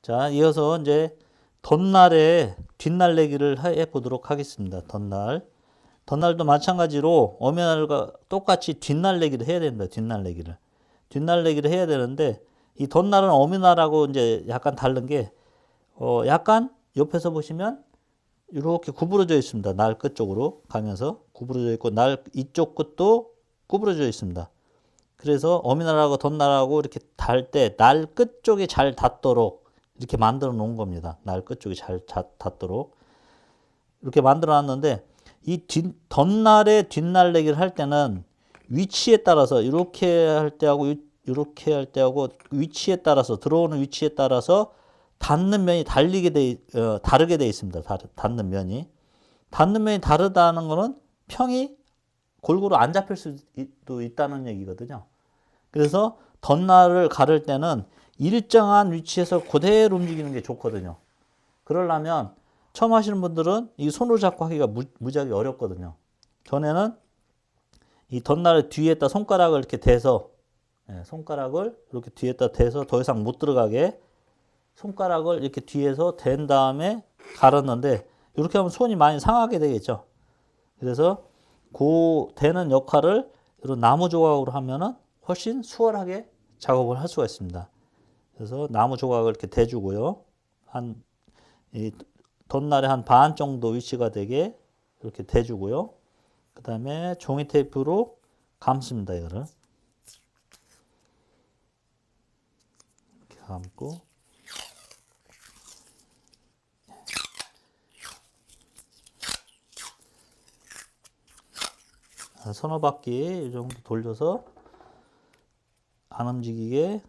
자, 이어서 이제 덧날의 뒷날내기를 해 보도록 하겠습니다. 덧날. 덧날도 마찬가지로 엄연날과 똑같이 뒷날내기를 해야 됩니다. 뒷날내기를. 뒷날내기를 해야 되는데 이 덧날은 엄연날하고 이제 약간 다른 게 약간 옆에서 보시면 이렇게 구부러져 있습니다. 날 끝 쪽으로 가면서 구부러져 있고 날 이쪽 끝도 구부러져 있습니다. 그래서 엄연날하고 덧날하고 이렇게 달 때 날 끝 쪽이 잘 닿도록 이렇게 만들어 놓은 겁니다. 날 끝 쪽이 잘 닿도록 이렇게 만들어 놨는데 이 덧날의 뒷날내기를 할 때는 위치에 따라서 이렇게 할 때하고 이렇게 할 때하고 위치에 따라서 들어오는 위치에 따라서 닿는 면이 다르게 돼 있습니다. 닿는 면이 다르다는 거는 평이 골고루 안 잡힐 수도 있다는 얘기거든요. 그래서 덧날을 가를 때는 일정한 위치에서 그대로 움직이는 게 좋거든요. 그러려면 처음 하시는 분들은 이 손으로 잡고 하기가 무지하게 어렵거든요. 전에는 이 덧날 뒤에다 손가락을 이렇게 대서 손가락을 이렇게 뒤에다 대서 더 이상 못 들어가게 손가락을 이렇게 뒤에서 댄 다음에 갈았는데 이렇게 하면 손이 많이 상하게 되겠죠. 그래서 그 대는 역할을 이런 나무 조각으로 하면은 훨씬 수월하게 작업을 할 수가 있습니다. 그래서 나무 조각을 이렇게 대주고요. 이 덧날의 한 반 정도 위치가 되게 이렇게 대주고요. 그 다음에 종이 테이프로 감습니다. 이거를 이렇게 감고 한 서너 바퀴 이 정도 돌려서 안 움직이게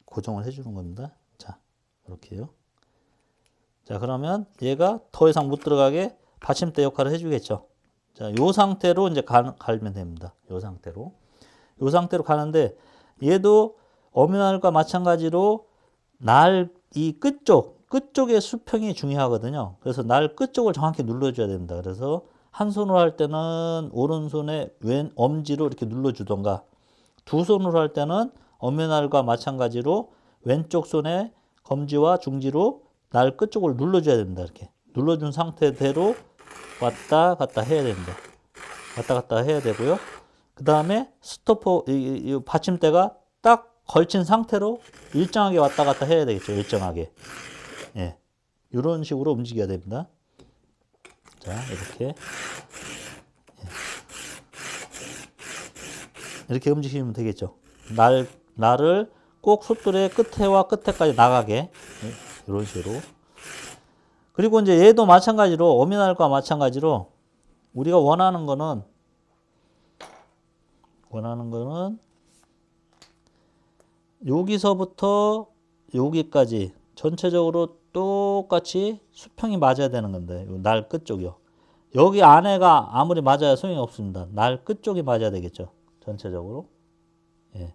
고정을 해주는 겁니다. 자, 이렇게요. 자, 그러면 얘가 더 이상 못 들어가게 받침대 역할을 해주겠죠. 자, 요 상태로 이제 갈면 됩니다. 요 상태로. 요 상태로 가는데 얘도 엄연날과 마찬가지로 날 이 끝쪽의 수평이 중요하거든요. 그래서 날 끝쪽을 정확히 눌러줘야 됩니다. 그래서 한 손으로 할 때는 오른손의 왼 엄지로 이렇게 눌러주던가 두 손으로 할 때는 엄연날과 마찬가지로 왼쪽 손의 검지와 중지로 날 끝쪽을 눌러줘야 됩니다. 이렇게 눌러준 상태대로 왔다 갔다 해야 됩니다. 왔다 갔다 해야 되고요. 그 다음에 스토퍼 이 받침대가 딱 걸친 상태로 일정하게 왔다 갔다 해야 되겠죠. 일정하게. 예, 이런 식으로 움직여야 됩니다. 자, 이렇게 이렇게 움직이면 되겠죠. 날을 꼭 숫돌의 끝에와 끝에까지 나가게 이런 식으로. 그리고 이제 얘도 마찬가지로 엄연날과 마찬가지로 우리가 원하는 거는 여기서부터 여기까지 전체적으로 똑같이 수평이 맞아야 되는 건데 날 끝쪽이요. 여기 안에가 아무리 맞아야 소용이 없습니다. 날 끝쪽이 맞아야 되겠죠. 전체적으로. 예.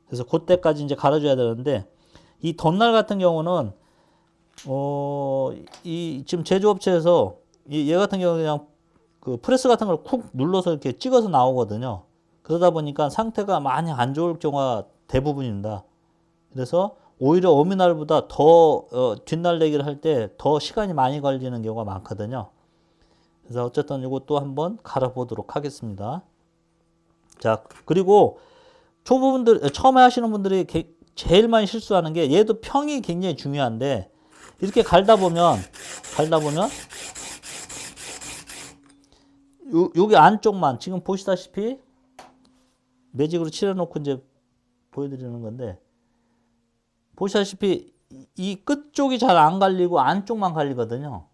그래서 그때까지 이제 갈아줘야 되는데 이 덧날 같은 경우는 지금 제조업체에서 얘 같은 경우는 그냥 그 프레스 같은 걸 쿡 눌러서 이렇게 찍어서 나오거든요. 그러다 보니까 상태가 많이 안 좋을 경우가 대부분입니다. 그래서 오히려 엄연날보다 더 뒷날내기를 할 때 더 시간이 많이 걸리는 경우가 많거든요. 그래서 어쨌든 이것도 한번 갈아보도록 하겠습니다. 자, 그리고 초보분들, 처음에 하시는 분들이 제일 많이 실수하는 게 얘도 평이 굉장히 중요한데 이렇게 갈다 보면 여기 안쪽만 지금 보시다시피 매직으로 칠해놓고 이제 보여드리는 건데 보시다시피 이 끝쪽이 잘 안 갈리고 안쪽만 갈리거든요.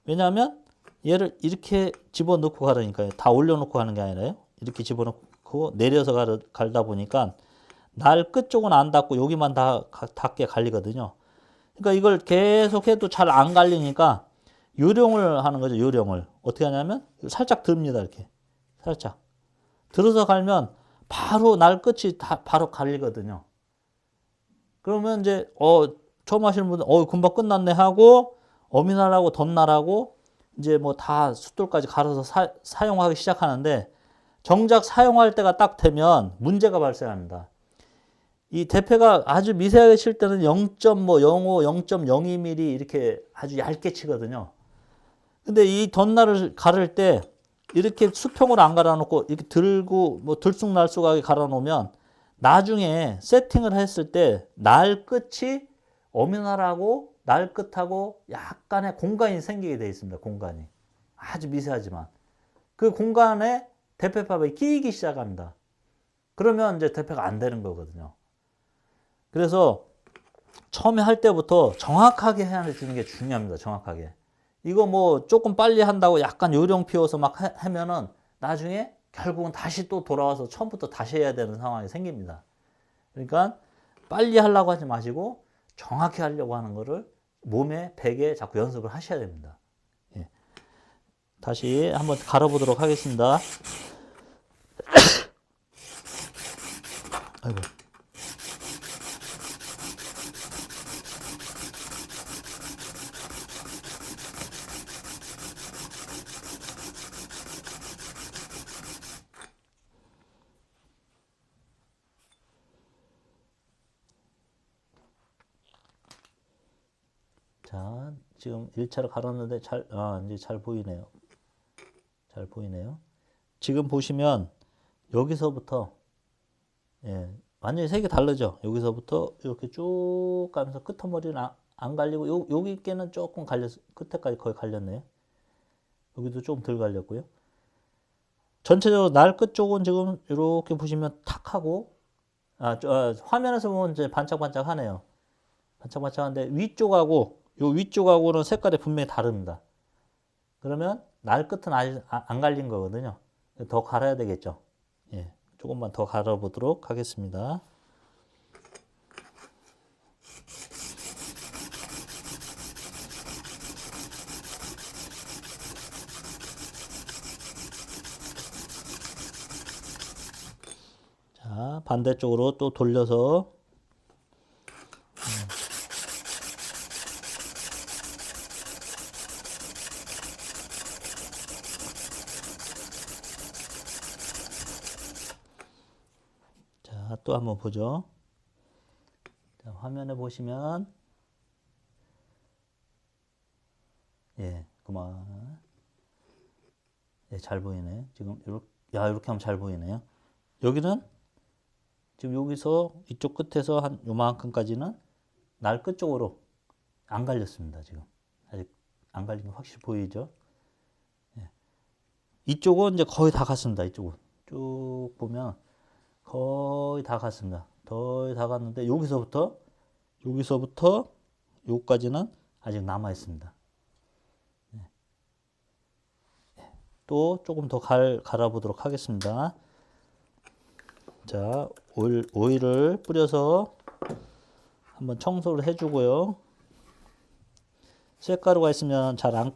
왜냐하면 얘를 이렇게 집어넣고 가려니까요. 다 올려놓고 가는 게 아니라요. 이렇게 집어넣고 내려서 갈다 보니까 날 끝쪽은 안 닿고 여기만 다 닿게 갈리거든요. 그러니까 이걸 계속 해도 잘 안 갈리니까 요령을 하는 거죠. 요령을. 어떻게 하냐면 살짝 듭니다. 이렇게. 살짝. 들어서 갈면 바로 날 끝이 다 바로 갈리거든요. 그러면 이제 처음 하시는 분들 금방 끝났네 하고 엄연날하고 덧날하고 이제 뭐 다 숫돌까지 갈아서 사용하기 시작하는데 정작 사용할 때가 딱 되면 문제가 발생합니다. 이 대패가 아주 미세하게 칠 때는 0.05, 0.02mm 이렇게 아주 얇게 치거든요. 근데 이 덧날을 가를 때 이렇게 수평으로 안 갈아놓고 이렇게 들고 뭐 들쑥날쑥하게 갈아놓으면 나중에 세팅을 했을 때 날 끝이 어미날하고 날 끝하고 약간의 공간이 생기게 되어 있습니다. 공간이 아주 미세하지만 그 공간에 대패팝이 끼이기 시작합니다. 그러면 이제 대패가 안 되는 거거든요. 그래서 처음에 할 때부터 정확하게 해야 주는 게 중요합니다. 정확하게. 이거 뭐 조금 빨리 한다고 약간 요령 피워서 막 하면은 나중에 결국은 다시 또 돌아와서 처음부터 다시 해야 되는 상황이 생깁니다. 그러니까 빨리 하려고 하지 마시고 정확히 하려고 하는 거를 몸에 베개 자꾸 연습을 하셔야 됩니다. 예. 다시 한번 갈아보도록 하겠습니다. 아이고. 자, 지금 1차로 갈았는데 이제 잘 보이네요. 잘 보이네요. 지금 보시면 여기서부터 예, 완전히 색이 다르죠. 여기서부터 이렇게 쭉 가면서 끄트머리는 안 갈리고 여기께는 조금 갈렸 끝에까지 거의 갈렸네요. 여기도 조금 덜 갈렸고요. 전체적으로 날 끝 쪽은 지금 이렇게 보시면 탁 하고 화면에서 보면 이제 반짝반짝하네요. 반짝반짝한데 위쪽하고 요 위쪽하고는 색깔이 분명히 다릅니다. 그러면 날 끝은 아직 안 갈린 거거든요. 더 갈아야 되겠죠. 예, 조금만 더 갈아보도록 하겠습니다. 자, 반대쪽으로 또 돌려서 자, 또 한번 보죠. 자, 화면에 보시면 예, 그만. 예, 잘 보이네. 지금 이렇게 하면 잘 보이네요. 여기는 지금 여기서 이쪽 끝에서 한 요만큼까지는 날 끝쪽으로 안 갈렸습니다. 지금 아직 안 갈린 거 확실히 보이죠? 예. 이쪽은 이제 거의 다 갔습니다. 이쪽은 쭉 보면 거의 다 갔습니다. 거의 다 갔는데 여기서부터 여기까지는 아직 남아 있습니다. 또 조금 더 갈아보도록 하겠습니다. 자, 오일을 뿌려서 한번 청소를 해주고요. 쇳가루가 있으면 잘 안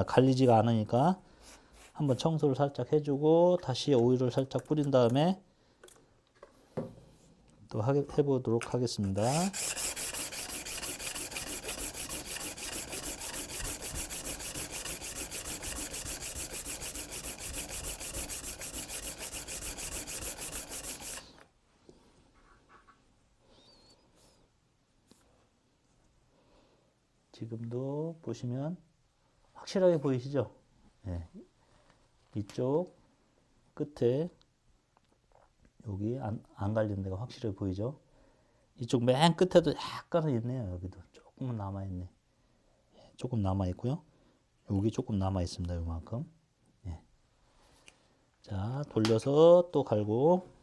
갈리지가 않으니까 한번 청소를 살짝 해주고 다시 오일을 살짝 뿌린 다음에 또 해보도록 하겠습니다. 지금도 보시면 확실하게 보이시죠? 네. 이쪽 끝에 여기 안 갈린 데가 확실하게 보이죠? 이쪽 맨 끝에도 약간은 있네요. 여기도 조금은 남아있네. 조금 남아있고요. 여기 조금 남아있습니다. 요만큼. 예. 자, 돌려서 또 갈고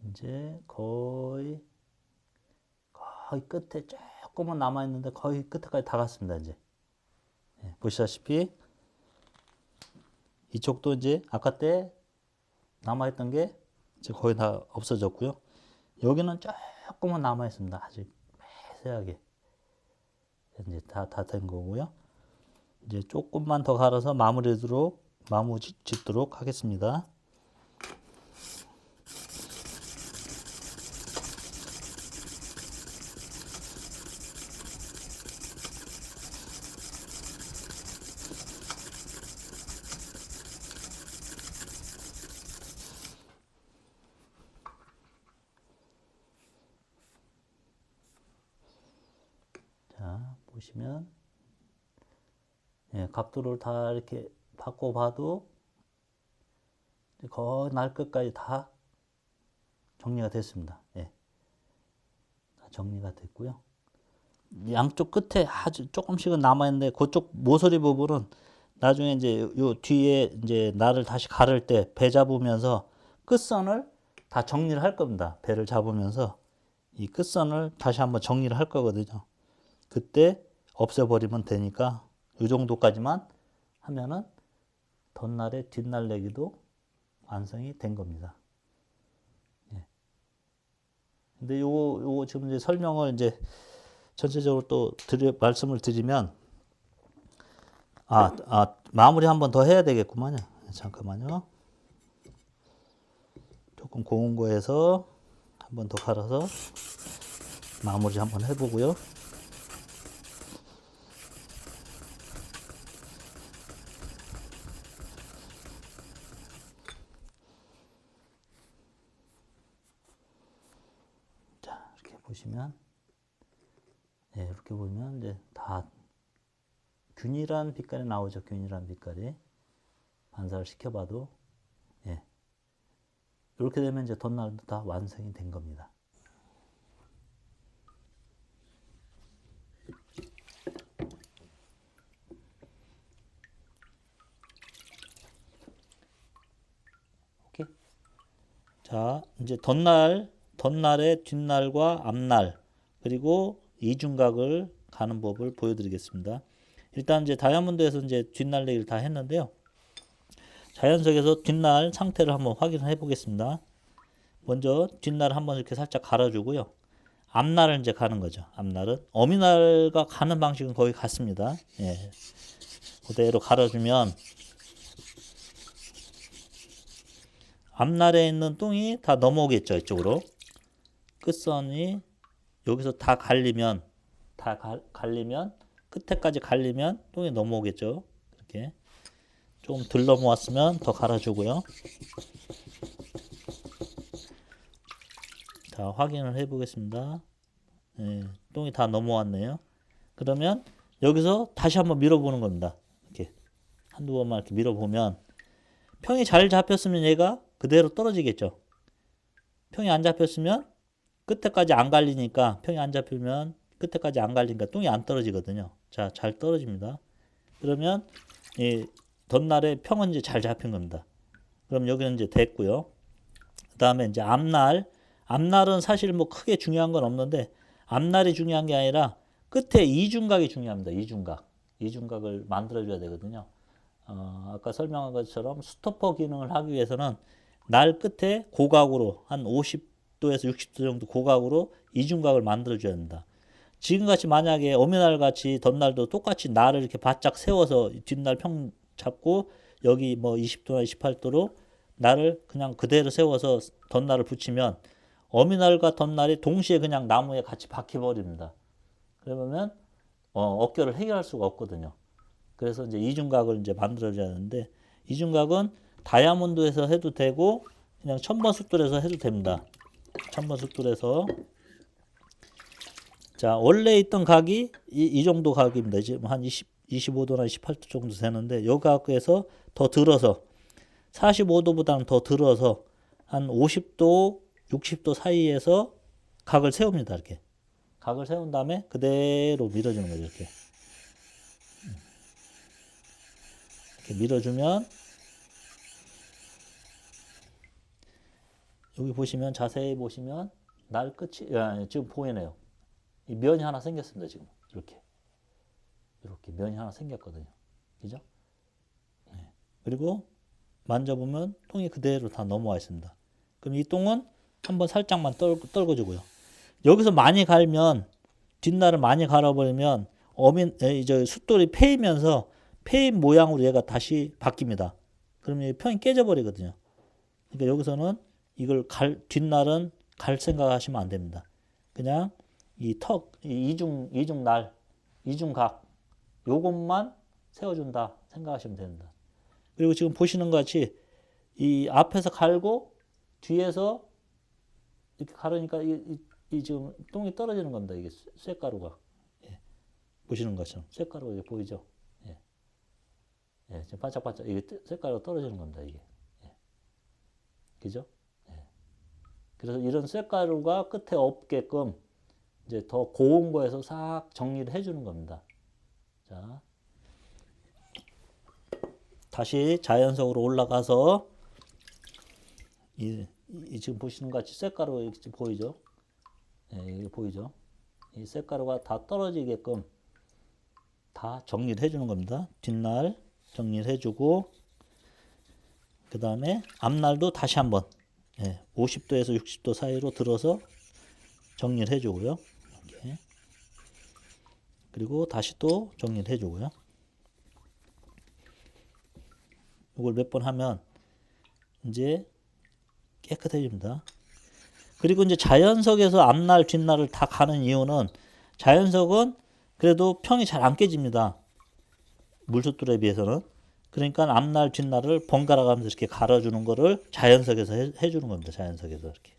이제 거의 끝에 조금은 남아있는데 거의 끝에까지 다 갔습니다. 이제 예, 보시다시피 이쪽도 이제 아까 때 남아있던 게 이제 거의 다 없어졌고요. 여기는 조금은 남아 있습니다. 아직 세하게. 이제 다 된 거고요. 이제 조금만 더 갈아서 마무리 짓도록 하겠습니다. 자, 보시면 예, 각도를 다 이렇게 바꿔봐도 거의 날 끝까지 다 정리가 됐습니다. 예, 다 정리가 됐고요. 양쪽 끝에 아주 조금씩은 남아있는데 그쪽 모서리 부분은 나중에 이제 요 뒤에 이제 날을 다시 가를 때 배 잡으면서 끝선을 다 정리를 할 겁니다. 배를 잡으면서 이 끝선을 다시 한번 정리를 할 거거든요. 그때 없애버리면 되니까 이 정도까지만 하면은 덧날의 뒷날내기도 완성이 된 겁니다. 예. 근데 요거 지금 이제 설명을 이제 전체적으로 또 말씀을 드리면 마무리 한번 더 해야 되겠구만요. 잠깐만요. 조금 고운 거에서 한번 더 갈아서 마무리 한번 해보고요. 자, 이렇게 보시면, 네, 이렇게 보면 이제 다 균일한 빛깔이 나오죠. 균일한 빛깔이. 반사를 시켜봐도, 예. 이렇게 되면 이제 덧날도 다 완성이 된 겁니다. 오케이. 자, 이제 덧날의 뒷날과 앞날, 그리고 이중각을 가는 법을 보여드리겠습니다. 일단 이제 다이아몬드에서 이제 뒷날내기를 다 했는데요. 자연석에서 뒷날 상태를 한번 확인해 보겠습니다. 먼저 뒷날을 한번 이렇게 살짝 갈아주고요. 앞날을 이제 가는 거죠. 앞날은 어미날과 가는 방식은 거의 같습니다. 예. 그대로 갈아주면 앞날에 있는 똥이 다 넘어오겠죠. 이쪽으로. 끝선이 여기서 다 갈리면 끝에까지 갈리면 똥이 넘어오겠죠. 이렇게 좀 덜 넘어왔으면 더 갈아주고요. 자, 확인을 해 보겠습니다. 예, 똥이 다 넘어왔네요. 그러면 여기서 다시 한번 밀어보는 겁니다. 이렇게 한두 번만 이렇게 밀어보면 평이 잘 잡혔으면 얘가 그대로 떨어지겠죠. 평이 안 잡혔으면 끝에까지 안 갈리니까, 평이 안 잡히면 끝에까지 안 갈리니까 똥이 안 떨어지거든요. 자, 잘 떨어집니다. 그러면 이 덧날의 평은 이제 잘 잡힌 겁니다. 그럼 여기는 이제 됐고요. 그 다음에 이제 앞날은 사실 뭐 크게 중요한 건 없는데, 앞날이 중요한 게 아니라 끝에 이중각이 중요합니다. 이중각을 만들어줘야 되거든요. 아까 설명한 것처럼 스토퍼 기능을 하기 위해서는 날 끝에 고각으로 한 50도에서 60도 정도 고각으로 이중각을 만들어줘야 됩니다. 지금같이 만약에 어미날 같이 덧날도 똑같이 날을 이렇게 바짝 세워서 뒷날 평 잡고 여기 뭐 20도나 28도로 날을 그냥 그대로 세워서 덧날을 붙이면 어미날과 덧날이 동시에 그냥 나무에 같이 박혀버립니다. 그러면 어깨를 해결할 수가 없거든요. 그래서 이제 이중각을 이제 만들어줘야 하는데, 이중각은 다이아몬드에서 해도 되고 그냥 천번 숫돌에서 해도 됩니다. 천번 숫돌에서. 자, 원래 있던 각이 이 정도 각입니다. 지금 한 25도나 28도 정도 되는데 요 각에서 더 들어서 45도보다는 더 들어서 한 50도, 60도 사이에서 각을 세웁니다. 이렇게 각을 세운 다음에 그대로 밀어주는 거죠. 이렇게 밀어주면 여기 보시면 자세히 보시면 날 끝이 지금 보이네요. 이 면이 하나 생겼습니다. 지금 이렇게 면이 하나 생겼거든요. 그죠? 네. 그리고 만져보면 똥이 그대로 다 넘어와 있습니다. 그럼 이 똥은 한번 살짝만 떨궈주고요. 여기서 많이 갈면 뒷날을 많이 갈아버리면 이제 숫돌이 패이면서 패인 모양으로 얘가 다시 바뀝니다. 그러면 평이 깨져버리거든요. 그러니까 여기서는 이걸 뒷날은 갈 생각하시면 안 됩니다. 그냥 이 이중날, 이중각 요것만 세워준다 생각하시면 됩니다. 그리고 지금 보시는 것 같이 이 앞에서 갈고 뒤에서 이렇게 가르니까 이 지금 똥이 떨어지는 겁니다. 이게 쇳가루가. 예. 보시는 것처럼 쇳가루가 이게 보이죠? 예. 예. 지금 반짝반짝 이게 쇳가루가 떨어지는 겁니다. 이게. 예. 그죠? 예. 그래서 이런 쇳가루가 끝에 없게끔 이제 더 고운 거에서 싹 정리를 해주는 겁니다. 자, 다시 자연석으로 올라가서 이 지금 보시는 것 같이 쇳가루 이렇게 보이죠? 예, 이게 보이죠? 이 쇳가루가 다 떨어지게끔 다 정리를 해주는 겁니다. 뒷날 정리를 해주고 그 다음에 앞날도 다시 한번 50도에서 60도 사이로 들어서 정리를 해주고요. 이렇게. 그리고 다시 또 정리를 해주고요. 이걸 몇 번 하면 이제 깨끗해집니다. 그리고 이제 자연석에서 앞날 뒷날을 다 가는 이유는 자연석은 그래도 평이 잘 안 깨집니다. 물숫돌에 비해서는. 그러니까 앞날 뒷날을 번갈아 가면서 이렇게 갈아주는 거를 자연석에서 해주는 겁니다. 자연석에서 이렇게.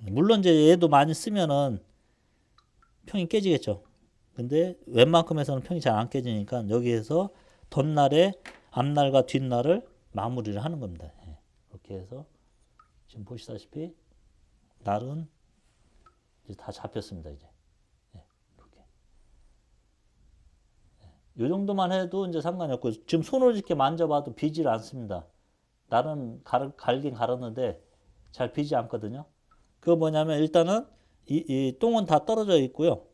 물론 이제 얘도 많이 쓰면은 평이 깨지겠죠. 근데 웬만큼에서는 평이 잘 안 깨지니까 여기에서 덧날에 앞날과 뒷날을 마무리를 하는 겁니다. 이렇게 해서 지금 보시다시피 날은 이제 다 잡혔습니다. 이제 이렇게 이 정도만 해도 이제 상관이 없고 지금 손으로 이렇게 만져봐도 비질 않습니다. 날은 갈긴 갈았는데 잘 비지 않거든요. 그거 뭐냐면 일단은 이 똥은 다 떨어져 있고요.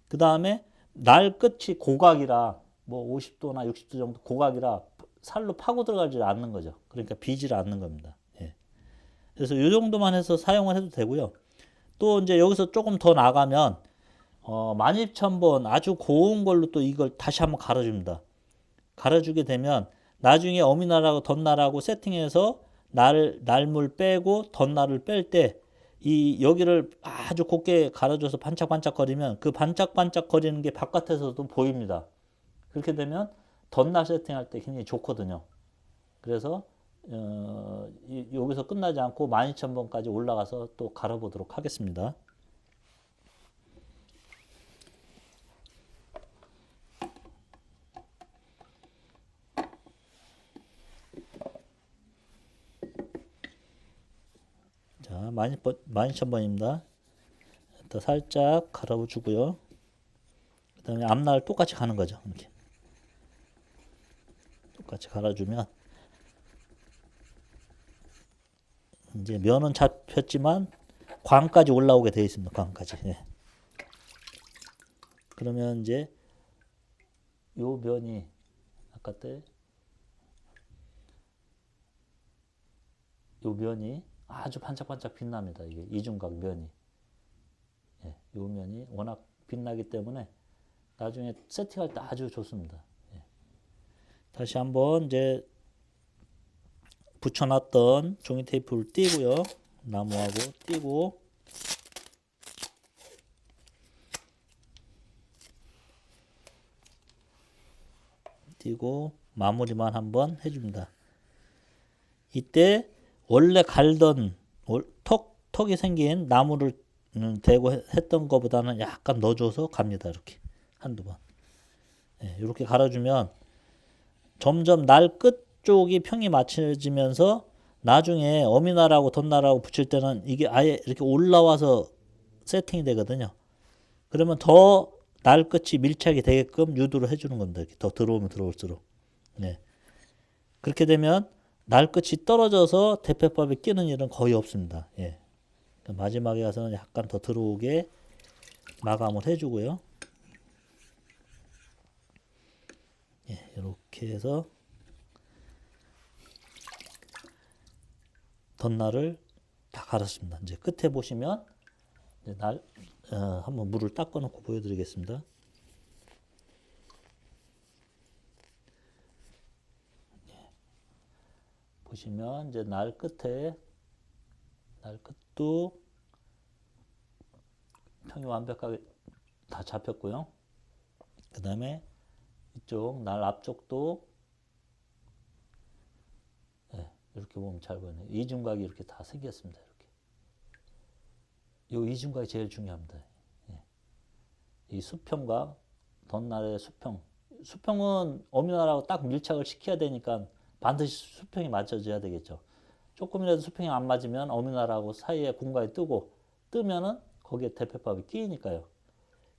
그 다음에 날 끝이 고각이라 뭐 50도나 60도 정도 고각이라 살로 파고 들어가지 않는 거죠. 그러니까 비질 않는 겁니다. 예. 그래서 이 정도만 해서 사용을 해도 되고요. 또 이제 여기서 조금 더 나가면 만입천번 아주 고운 걸로 또 이걸 다시 한번 갈아줍니다. 갈아주게 되면 나중에 어미날하고 덧날하고 세팅해서 날물 빼고 덧날을 뺄 때 이 여기를 아주 곱게 갈아줘서 반짝반짝거리면 그 반짝반짝거리는 게 바깥에서도 보입니다. 그렇게 되면 덧날 세팅할 때 굉장히 좋거든요. 그래서 여기서 끝나지 않고 12,000번까지 올라가서 또 갈아보도록 하겠습니다. 자, 12,000번입니다. 더 살짝 갈아주고요. 그 다음에 앞날 똑같이 가는 거죠. 이렇게. 똑같이 갈아주면 이제 면은 잡혔지만 광까지 올라오게 되어 있습니다. 광까지. 예. 그러면 이제 요 면이 아까 때 요 면이 아주 반짝반짝 빛납니다. 이게 이중각 면이. 예, 요 면이 워낙 빛나기 때문에 나중에 세팅할 때 아주 좋습니다. 예. 다시 한번 이제 붙여놨던 종이 테이프를 띄고요. 나무하고 띄고 마무리만 한번 해줍니다. 이때 원래 갈던 턱이 생긴 나무를 대고 했던 것보다는 약간 넣어줘서 갑니다. 이렇게 한두 번. 네, 이렇게 갈아주면 점점 날 끝쪽이 평이 맞춰지면서 나중에 어미날하고 덧날하고 붙일 때는 이게 아예 이렇게 올라와서 세팅이 되거든요. 그러면 더 날 끝이 밀착이 되게끔 유도를 해주는 겁니다. 이렇게 더 들어오면 들어올수록. 네. 그렇게 되면 날 끝이 떨어져서 대패밥에 끼는 일은 거의 없습니다. 예. 마지막에 가서는 약간 더 들어오게 마감을 해주고요. 예, 이렇게 해서 덧날을 다 갈았습니다. 이제 끝에 보시면 이제 한번 물을 닦아 놓고 보여드리겠습니다. 보시면 이제 날 끝도 평이 완벽하게 다 잡혔고요. 그 다음에 이쪽 날 앞쪽도 이렇게 보면 잘 보이네요. 이중각이 이렇게 다 생겼습니다. 이렇게. 이 이중각이 제일 중요합니다. 이 수평과 덧날의 수평. 수평은 어미날하고 딱 밀착을 시켜야 되니까 반드시 수평이 맞춰져야 되겠죠. 조금이라도 수평이 안 맞으면 어미날하고 사이에 공간이 뜨면은 거기에 대패밥이 끼니까요.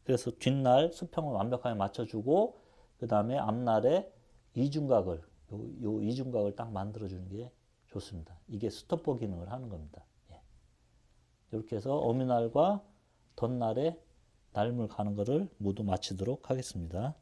그래서 뒷날 수평을 완벽하게 맞춰주고 그 다음에 앞날에 이중각을 요 이중각을 딱 만들어주는 게 좋습니다. 이게 스토퍼 기능을 하는 겁니다. 이렇게 해서 어미날과 덧날에 날물 가는 거를 모두 마치도록 하겠습니다.